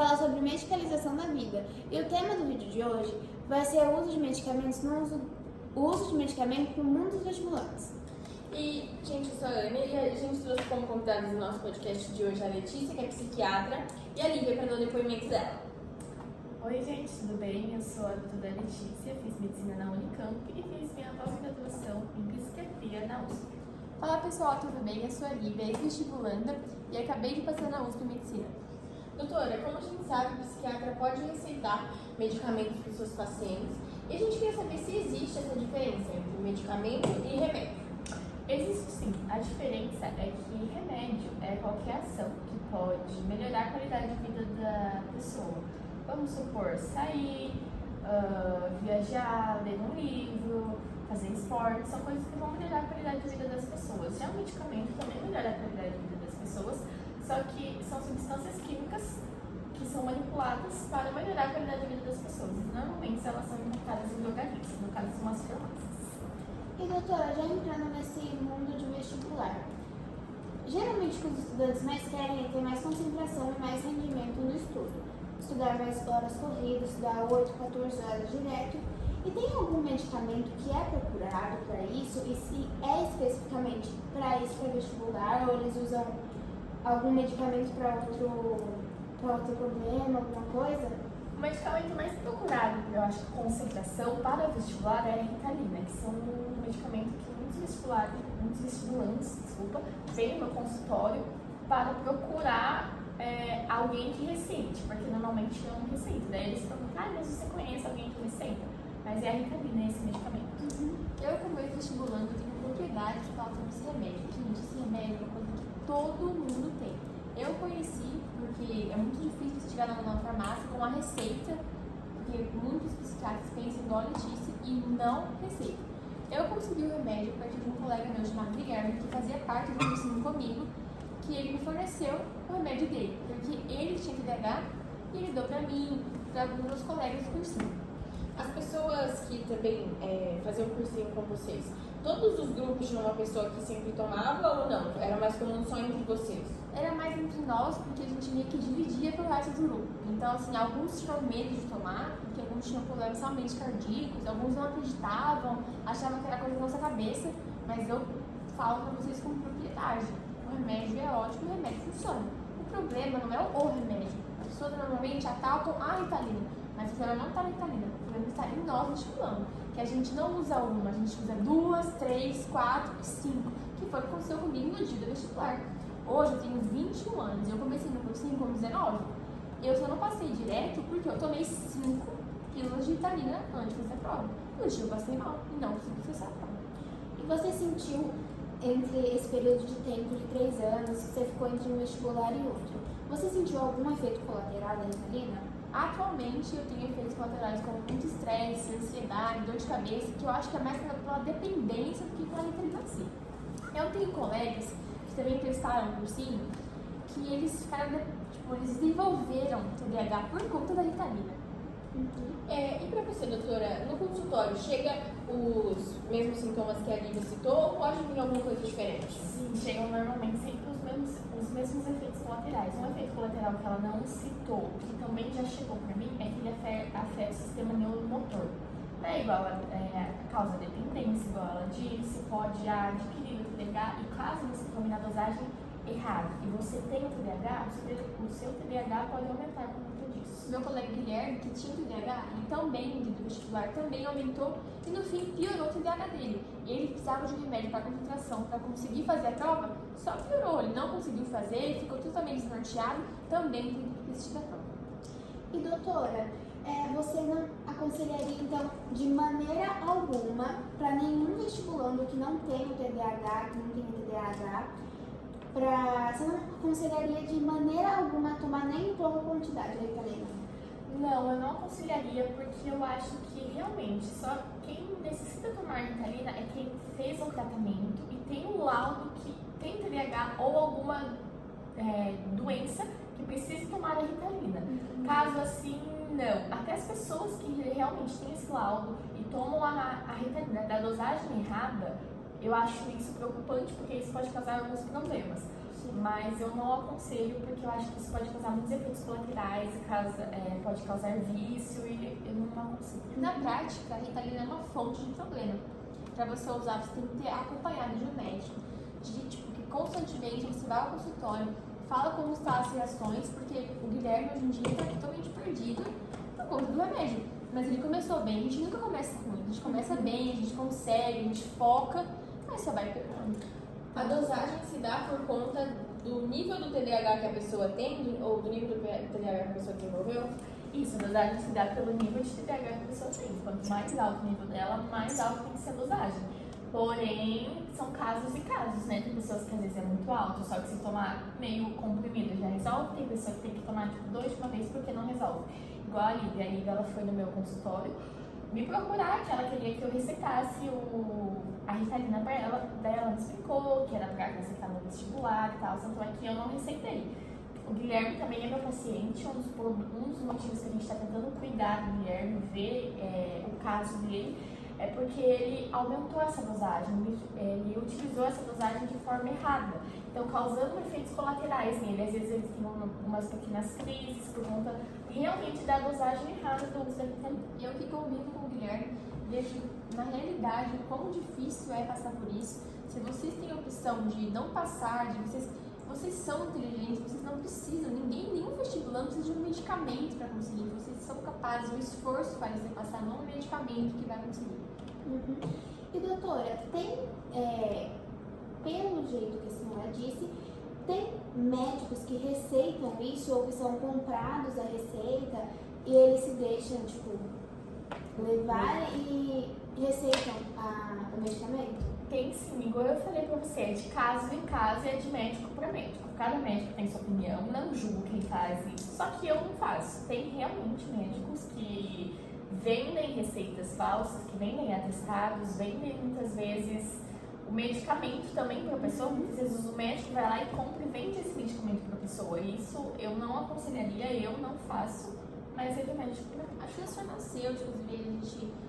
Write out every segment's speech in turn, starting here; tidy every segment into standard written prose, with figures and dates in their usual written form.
falar sobre medicalização da vida. E o tema do vídeo de hoje vai ser o uso de medicamentos no mundo dos vestibulantes. E, gente, eu sou a Ana e a gente trouxe como convidados no nosso podcast de hoje a Letícia, que é psiquiatra, e a Lívia para dar o depoimento dela. Oi, gente, tudo bem? Eu sou a doutora Letícia, fiz medicina na Unicamp e fiz minha pós-graduação em psiquiatria na USP. Fala pessoal, tudo bem? Eu sou a Lívia, ex-vestibulanda e acabei de passar na USP Medicina. Doutora, como a gente sabe, o psiquiatra pode receitar medicamentos para os seus pacientes e a gente queria saber se existe essa diferença entre medicamento e remédio. Existe sim. A diferença é que remédio é qualquer ação que pode melhorar a qualidade de vida da pessoa. Vamos supor, sair, viajar, ler um livro, fazer esporte, são coisas que vão melhorar a qualidade de vida das pessoas. Já o medicamento também melhora a qualidade de vida das pessoas, só que são substâncias químicas que são manipuladas para melhorar a qualidade de vida das pessoas. Normalmente elas são encontradas em drogadistas, no caso são as farmácias. E doutora, já entrando nesse mundo de vestibular, geralmente os estudantes mais querem é ter mais concentração e mais rendimento no estudo. Estudar mais horas corridas, estudar 8, 14 horas direto. E tem algum medicamento que é procurado para isso? E se é especificamente para isso, para vestibular, ou eles usam algum medicamento para outro problema, alguma coisa? O medicamento mais procurado, eu acho que concentração para vestibular é a Ritalina, que são um medicamento que muitos vestibulantes, vêm no consultório para procurar alguém que receite, porque normalmente eu não receito. Daí eles perguntam, mas você conhece alguém que receita? Mas é a Ritalina esse medicamento. Eu, como ex-vestibulanda, tenho propriedade de falar sobre esse remédio. Gente, esse remédio é uma coisa que todo mundo tem. Eu conheci, porque é muito difícil você chegar na farmácia com a receita, porque muitos psiquiatras pensam igual a Letícia e não receitam. Eu consegui o remédio a partir de um colega meu chamado Guilherme, que fazia parte do cursinho comigo, que ele me forneceu o remédio dele, porque ele tinha TDAH e ele deu pra mim, para alguns meus colegas do cursinho. As pessoas que também faziam cursinho com vocês, todos os grupos tinham uma pessoa que sempre tomava ou não? Era mais comum só entre vocês? Era mais entre nós, porque a gente meio que dividia pelo resto do grupo. Então, assim, alguns tinham medo de tomar, porque alguns tinham problemas realmente cardíacos, alguns não acreditavam, achavam que era coisa da nossa cabeça, mas eu falo pra vocês com propriedade. O remédio é ótimo, o remédio funciona. O problema não é o remédio. As pessoas normalmente atacam a Ritalina, mas o problema não está na Ritalina, o problema está em nós vestibulando. Que a gente não usa uma, a gente usa 2, 3, 4 e 5, que foi o que aconteceu comigo no dia do vestibular. Hoje eu tenho 21 anos e eu comecei no cursinho com 19. Eu só não passei direto porque eu tomei 5 pílulas de Ritalina antes de fazer a prova. No dia eu passei mal e não consegui fazer a prova. E você sentiu, entre esse período de tempo de 3 anos, que você ficou entre um vestibular e outro, você sentiu algum efeito colateral da Ritalina? Atualmente eu tenho efeitos colaterais como muito estresse, ansiedade, dor de cabeça, que eu acho que é mais pela dependência do que pela Ritalina em si. Eu tenho colegas que também prestaram cursinho, que eles ficaram, eles desenvolveram TDAH por conta da Ritalina. E pra você, doutora, no consultório, chega os mesmos sintomas que a Lívia citou ou pode vir alguma coisa diferente? Sim, chegam normalmente sempre os mesmos efeitos colaterais. Um efeito colateral que ela não citou, que também já chegou para mim, é que ele afeta o sistema neuromotor. Não é igual causa dependência, igual ela disse, pode já adquirir o TDAH e caso você tome na dosagem errada e você tem o TDAH, o seu TDAH pode aumentar por conta disso. Meu colega Guilherme, que tinha TDAH, ele também, no dia do vestibular, também aumentou e no fim piorou o TDAH dele. Ele precisava de um remédio para concentração, para conseguir fazer a prova, só piorou, ele não conseguiu fazer, ficou totalmente desnorteado, também teve que desistir da prova. E doutora, você não aconselharia então de maneira alguma para nenhum vestibulando que não tem o TDAH, que não tem o TDAH, você não aconselharia de maneira alguma tomar nem pouca quantidade da Ritalina? Não, eu não aconselharia porque eu acho que realmente só quem necessita tomar Ritalina é quem fez o tratamento e tem um laudo que tem TDAH ou alguma doença que precisa tomar a Ritalina. Caso assim, não. Até as pessoas que realmente têm esse laudo e tomam a Ritalina da dosagem errada, eu acho isso preocupante porque isso pode causar alguns problemas. Mas eu não aconselho porque eu acho que isso pode causar muitos efeitos colaterais, pode causar vício e eu não aconselho. Na prática, a Ritalina é uma fonte de problema. Para você usar, você tem que ter acompanhado de um médico, que constantemente você vai ao consultório, fala como estão as reações, porque o Guilherme hoje em dia está totalmente perdido por conta do remédio. Mas ele começou bem, a gente nunca começa ruim, a gente começa bem, a gente consegue, a gente foca, mas só vai pegando. A dosagem se dá por conta do nível do TDAH que a pessoa tem, ou do nível do TDAH que a pessoa desenvolveu? Isso, a dosagem se dá pelo nível de TDAH que a pessoa tem. Quanto mais alto o nível dela, mais alto tem que ser a dosagem. Porém, são casos e casos, né? Tem pessoas que às vezes é muito alto, só que se tomar meio comprimido já resolve. Tem pessoa que tem que tomar tipo 2 de uma vez porque não resolve. Igual a Lívia. A Lívia, ela foi no meu consultório me procurar, que ela queria que eu receitasse a Ritalina para ela. Daí ela me explicou que era para receitar no vestibular e tal, tanto é que eu não receitei. O Guilherme também é meu paciente, um dos motivos que a gente está tentando cuidar do Guilherme, ver o caso dele, é porque ele aumentou essa dosagem, ele utilizou essa dosagem de forma errada, então causando efeitos colaterais nele. Às vezes ele tem umas pequenas crises por conta realmente da dosagem errada do uso da Ritalina. Eu que convivo com o Guilherme, vejo na realidade o quão difícil é passar por isso. Se vocês têm a opção de não passar, vocês são inteligentes, vocês não precisam, nenhum vestibulando precisa de um medicamento para conseguir. Vocês são capazes, o esforço faz você passar, não um medicamento que vai conseguir. E doutora, tem, pelo jeito que a senhora disse, tem médicos que receitam isso ou que são comprados a receita e eles se deixam, levar e receitam o medicamento? Tem sim, igual eu falei pra você, é de caso em caso e é de médico para médico. Cada médico tem sua opinião, não julgo quem faz isso, só que eu não faço. Tem realmente médicos que vendem receitas falsas, que vendem atestados, vendem muitas vezes o medicamento também para a pessoa. Muitas vezes o médico vai lá e compra e vende esse medicamento para a pessoa. Isso eu não aconselharia, eu não faço, mas é do médico para mim. Acho que as farmacêuticas,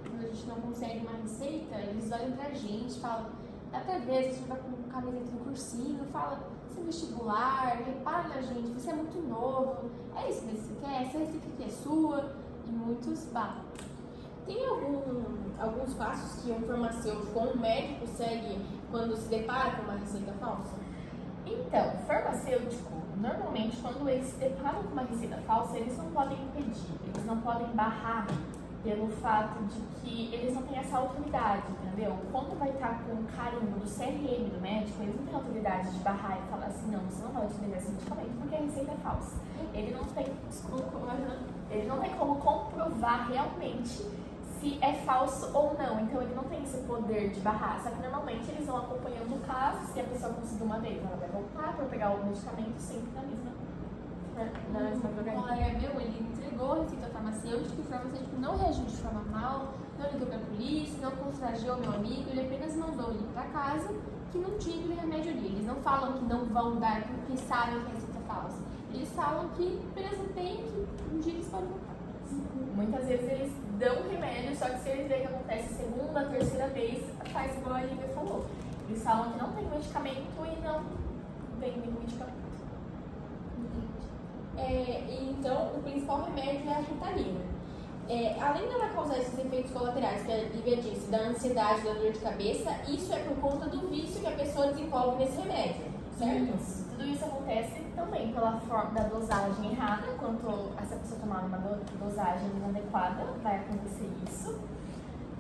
quando a gente não consegue uma receita, eles olham pra gente, falam, dá pra ver, a gente vai com camiseta no cursinho, fala, você é vestibular, repara na gente, você é muito novo, é isso mesmo que você quer, essa receita aqui é sua, e muitos batem. Tem alguns passos que um farmacêutico ou um médico segue quando se depara com uma receita falsa? Então, farmacêutico, normalmente, quando eles se deparam com uma receita falsa, eles não podem impedir, eles não podem barrar pelo fato de que eles não têm essa autoridade, entendeu? Quando vai estar com o carimbo do CRM do médico, eles não têm autoridade de barrar e falar assim, não, você não vai utilizar esse medicamento porque a receita é falsa. Ele não tem como comprovar realmente se é falso ou não, então ele não tem esse poder de barrar, só que normalmente eles vão acompanhando o caso. Se a pessoa conseguir uma vez, ela vai voltar para pegar o medicamento sempre na mesma drogaria. Um colega meu, ele entregou a receita farmacêutica, o farmacêutico não reagiu de forma mal, não ligou pra polícia, não constrangeu meu amigo, ele apenas mandou ele pra casa que não tinha aquele remédio ali. Eles não falam que não vão dar porque sabem que a receita é falsa. Eles falam que, beleza, tem, que um dia eles podem voltar. Muitas vezes eles dão remédio, só que se eles veem que acontece a segunda, terceira vez, faz igual a Lívia falou. Eles falam que não tem medicamento e não vendem medicamento. Então, o principal remédio é a Ritalina. Além dela causar esses efeitos colaterais que a Lívia disse, da ansiedade, da dor de cabeça, isso é por conta do vício que a pessoa desenvolve nesse remédio, certo? Isso. Tudo isso acontece também pela forma da dosagem errada. Quanto essa pessoa tomar uma dosagem inadequada, vai acontecer isso.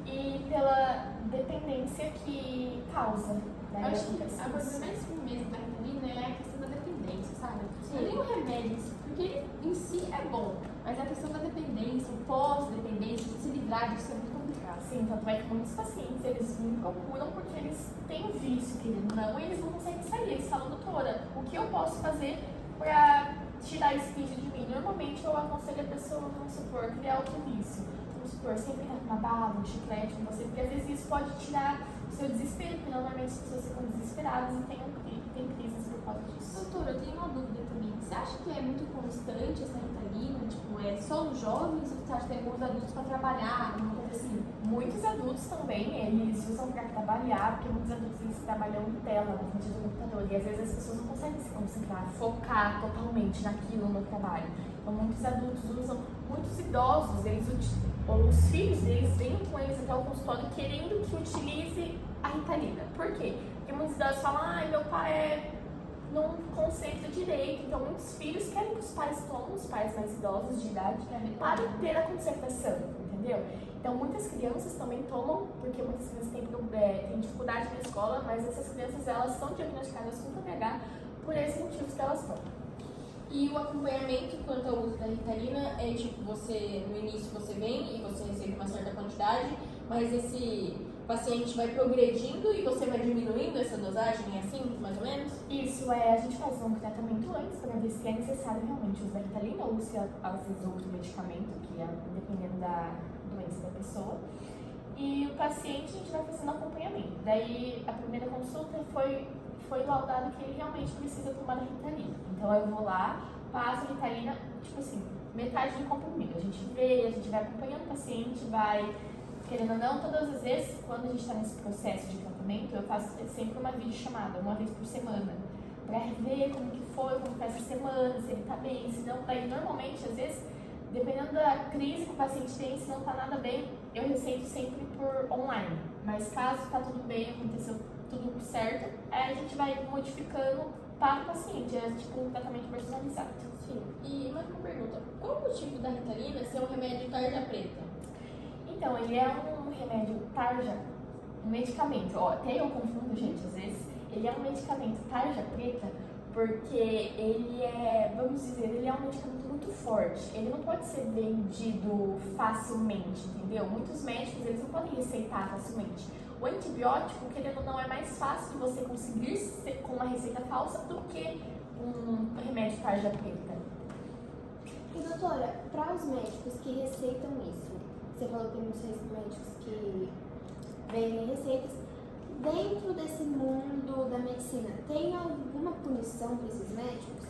E pela dependência que causa. Eu acho que a coisa mais ruim mesmo da Ritalina é a questão da dependência, sabe? Não é nem o remédio em si, porque ele em si é bom, mas a questão da dependência, o pós-dependência, se livrar disso é muito complicado. Sim, tanto é que muitos pacientes, eles me procuram porque eles têm o vício, querido, não, e eles não conseguem sair. Eles falam, doutora, o que eu posso fazer para tirar esse vício de mim? Normalmente eu aconselho a pessoa, vamos supor, criar outro vício. Vamos supor, sempre dar uma bala, um chiclete com você, porque às vezes isso pode tirar o seu desespero, porque normalmente as pessoas ficam desesperadas e têm crises por causa disso. Doutora, eu tenho uma dúvida também. Você acha que é muito constante essa Ritalina? Tipo, é só só os jovens ou você acha que tem alguns adultos para trabalhar, uma coisa assim? Muitos adultos também, eles usam para trabalhar, porque muitos adultos eles trabalham em tela, na frente do computador, e às vezes as pessoas não conseguem se concentrar, focar totalmente naquilo no trabalho. Então muitos adultos usam, muitos idosos, os filhos deles vêm com eles até o consultório querendo que utilize a Ritalina. Por quê? Porque muitos idosos falam, meu pai não concentra direito, então muitos filhos querem que os pais tomem, os pais mais idosos de idade, para ter a concentração, entendeu? Então muitas crianças também tomam, porque muitas crianças têm dificuldade na escola, mas essas crianças elas são diagnosticadas com TDAH por esses motivos que elas tomam. E o acompanhamento quanto ao uso da Ritalina é tipo, no início você vem e você recebe uma certa quantidade, mas esse paciente vai progredindo e você vai diminuindo essa dosagem, é assim, mais ou menos? Isso, a gente faz um tratamento antes para ver se é necessário realmente usar Ritalina ou se às vezes outro medicamento, que é dependendo da doença da pessoa. E o paciente, a gente vai fazendo acompanhamento. Daí, a primeira consulta foi laudado que ele realmente precisa tomar a Ritalina. Então, eu vou lá, passo a Ritalina, tipo assim, metade do comprimido. A gente vai acompanhando o paciente, vai, querendo ou não, todas as vezes, quando a gente está nesse processo de tratamento, eu faço sempre uma videochamada, uma vez por semana, para ver como que foi essa semana, se ele tá bem, se não. Daí, normalmente, às vezes, dependendo da crise que o paciente tem, se não tá nada bem, eu receito sempre por online. Mas caso tá tudo bem, aconteceu tudo certo, a gente vai modificando para o paciente. É tipo um tratamento personalizado. Sim. E mais uma pergunta. Qual o motivo da Ritalina ser um remédio tarja preta? Então, ele é um remédio tarja, um medicamento. Até eu confundo, gente, às vezes. Ele é um medicamento tarja preta porque ele é, vamos dizer, ele é um medicamento muito forte. Ele não pode ser vendido facilmente, entendeu? Muitos médicos, eles não podem receitar facilmente. O antibiótico, querendo ou não, é mais fácil de você conseguir com uma receita falsa do que um remédio tarja preta. E doutora, para os médicos que receitam isso, você falou que tem muitos médicos que vendem receitas, dentro desse mundo da medicina, tem alguma punição para esses médicos?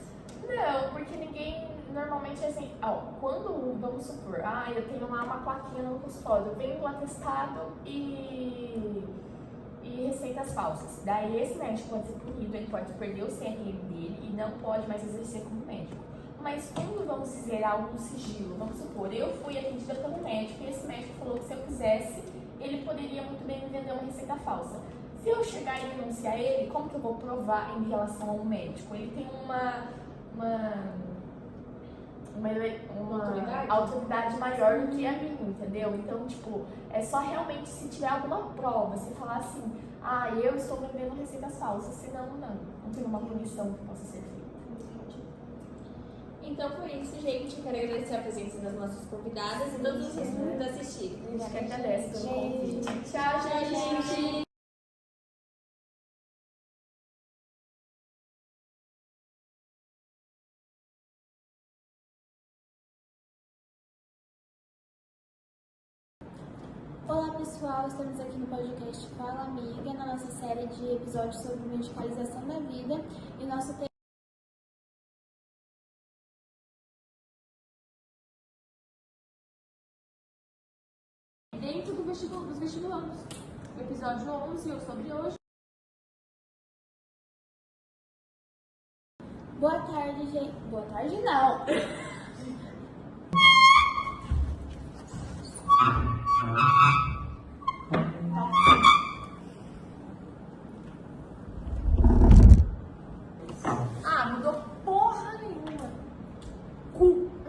Não, porque ninguém, normalmente é assim, quando, vamos supor, eu tenho lá uma plaquinha no consultório, eu venho do atestado e receitas falsas. Daí esse médico pode ser punido, ele pode perder o CRM dele e não pode mais exercer como médico. Mas quando, vamos dizer, algum sigilo, vamos supor, eu fui atendida pelo médico e esse médico falou que se eu quisesse, ele poderia muito bem me vender uma receita falsa. Se eu chegar e denunciar ele, como que eu vou provar em relação ao médico? Ele tem uma autoridade maior do que a minha, entendeu? Então, tipo, é só realmente se tiver alguma prova, se falar assim, eu estou vendendo receitas falsas, senão não tem uma punição que possa ser feita. Então foi isso, gente. Quero agradecer a presença das nossas convidadas e todos vocês que nos assistiram. A gente que agradece pelo convite. Tchau, gente! Olá pessoal, estamos aqui no podcast Fala Amiga, na nossa série de episódios sobre medicalização da vida e nosso tema Dentro dos vestibulandos. O episódio 11, eu sobre hoje. Boa tarde, gente. Boa tarde, não. Mudou porra nenhuma.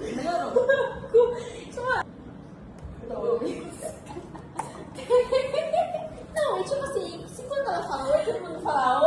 Melhorou. Não, é tipo assim, se quando ela fala oi, todo mundo fala